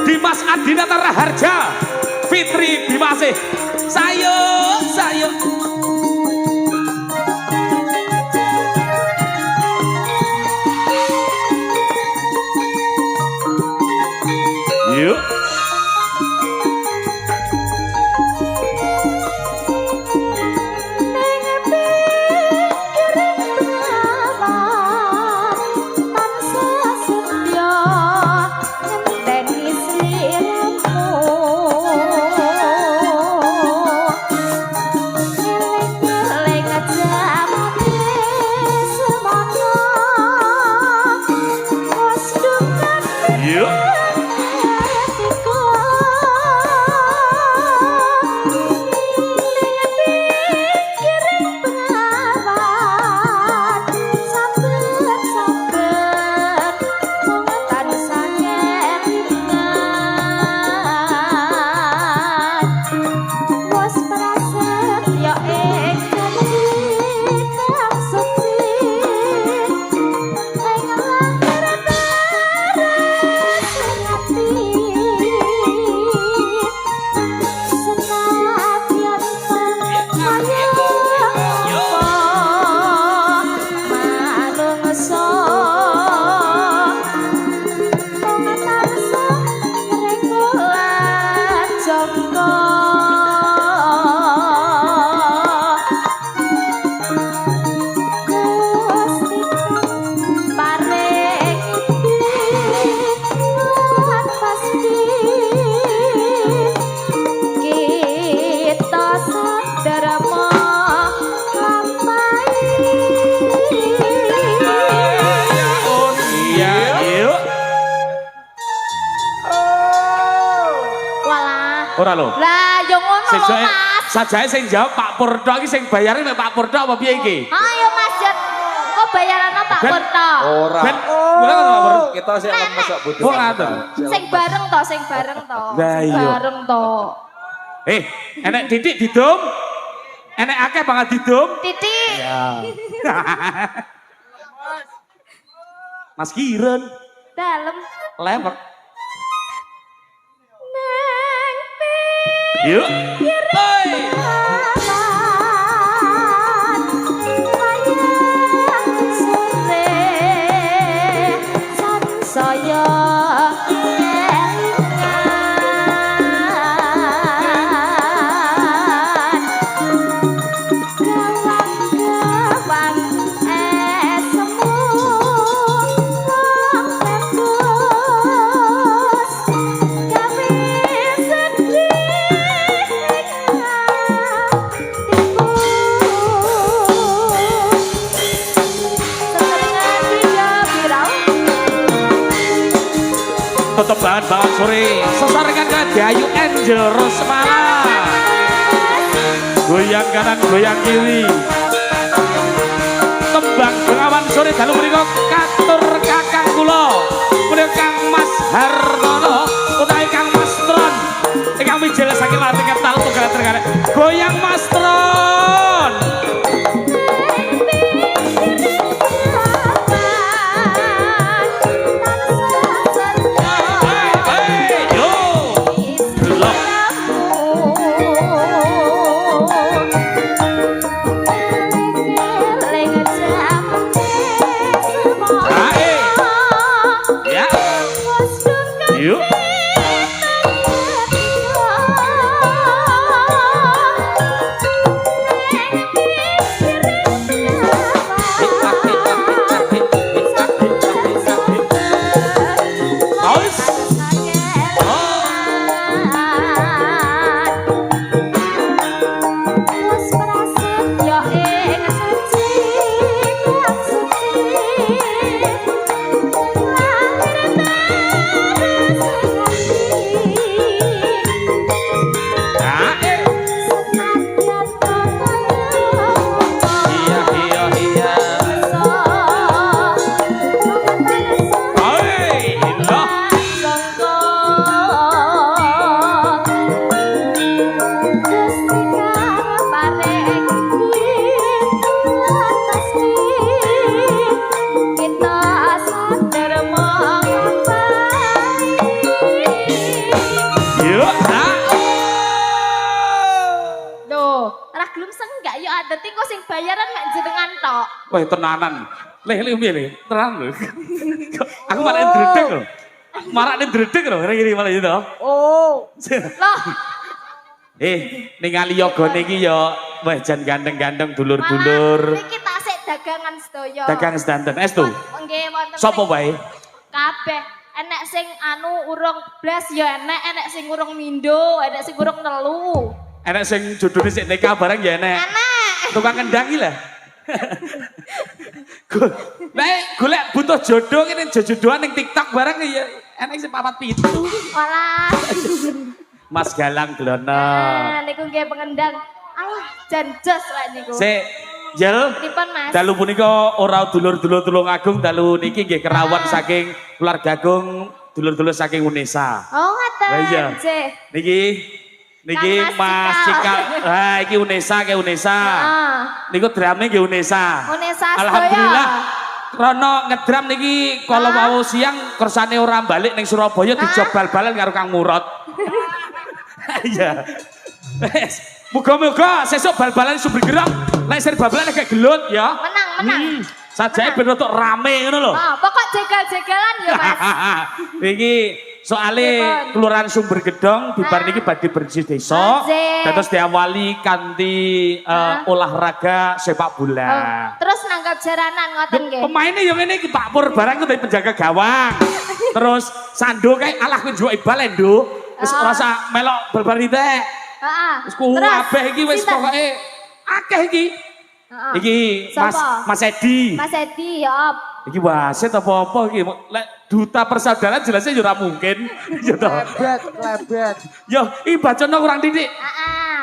Dimas Adinata Raharja, Fitri Bimasih, sayo. Yuk. Ora lho. Lah yo ngono lho Mas. Sajae sing jawab Pak Purto iki sing bayare mek Pak Purto apa piye iki? Ayo Mas Jet. Kok bayaran Pak Purto? Ora. Kita sing lemes kok butuh. Sing bareng to, sing bareng to. Bareng to. Enek titik didum. Enek akeh banget didum. Titik. Ya. Mas Kiren. Dalem. Lewek. Yuk. Oi. Saya tetep banget sore sesarengan kan Dayu Angel Rosmala goyang kanan goyang kiri tembang Bengawan sore dalu mriko katur kakang kula punika Kang Mas Hartono utawi Kang Mas Tron ingkang mijil saking Latin Ketal tunggal terkare goyang Mas Tron. Yuk. tok. Wah, tenanan. Leh piye le? Tenan lho. Aku malah ndredeg lho. Marane ndredeg lho, ngene malah itu. Oh. Loh, Ning ali yogane iki ya wah jan gandeng-gandeng dulur-dulur. niki tak sik dagangan sedaya. Dagang sedanten estu. Nggih wonten. Sopo wae? Kabeh. Enek sing urung blas ya enek sing urung mindo, enek sing urung telu. Enek sing jodone sik nikah bareng ya enek. Enek. Tukang kendang iki lah. Nek golek butuh jodoh ngene jodohan ning TikTok bareng ya enek sing 4-7. Walah. Mas Galang Glono. Nah, niku nggih pengendang. Alah, jan jos lek niku. Sik, Jel. Pripun, Mas? Dalu punika ora dulur-dulur Tulung Agung, dalu niki nggih kerawan saking keluarga Agung, dulur-dulur saking Unesa. Oh, ngoten. Lah iya. Nggih. Niki Kang Mas Mas Cikal. Ha, iki Unesa ke Unesa. Heeh. Niku drame nggih Unesa. Unesa sedaya. Alhamdulillah. Rono ngedram niki kalau mau siang kersane ora balik ning Surabaya dijob bal-balan karo Kang Murad. Iya. Wes, muga-muga sesuk bal-balan sumber gerang, lek sir bal-balan kayak gelut ya. Menang. Sajae ben untuk rame ngono lho. Oh, pokok jegal-jegalan ya, Mas. Niki soale Kelurahan Sumber Gedong bibar niki badhe bersih desa. Terus diawali kanthi olahraga sepak bola. Terus nanggap jaranan ngoten nggih. Pemainnya yang ini Pak Pur barang itu dari penjaga gawang. Terus Sando kayak alah kuwi njuwaki bal Endo. Wis rasa melok bal-bal teh. Heeh. Wis kabeh iki wis pokoke akeh iki. Iki Mas Edi. Mas Edi ya. Iki wasit apa-apa iki. Lek duta persaudaraan jelasnya ya ora mungkin. Ya toh. Lebet. Yo, iki bacana kurang titik. Heeh.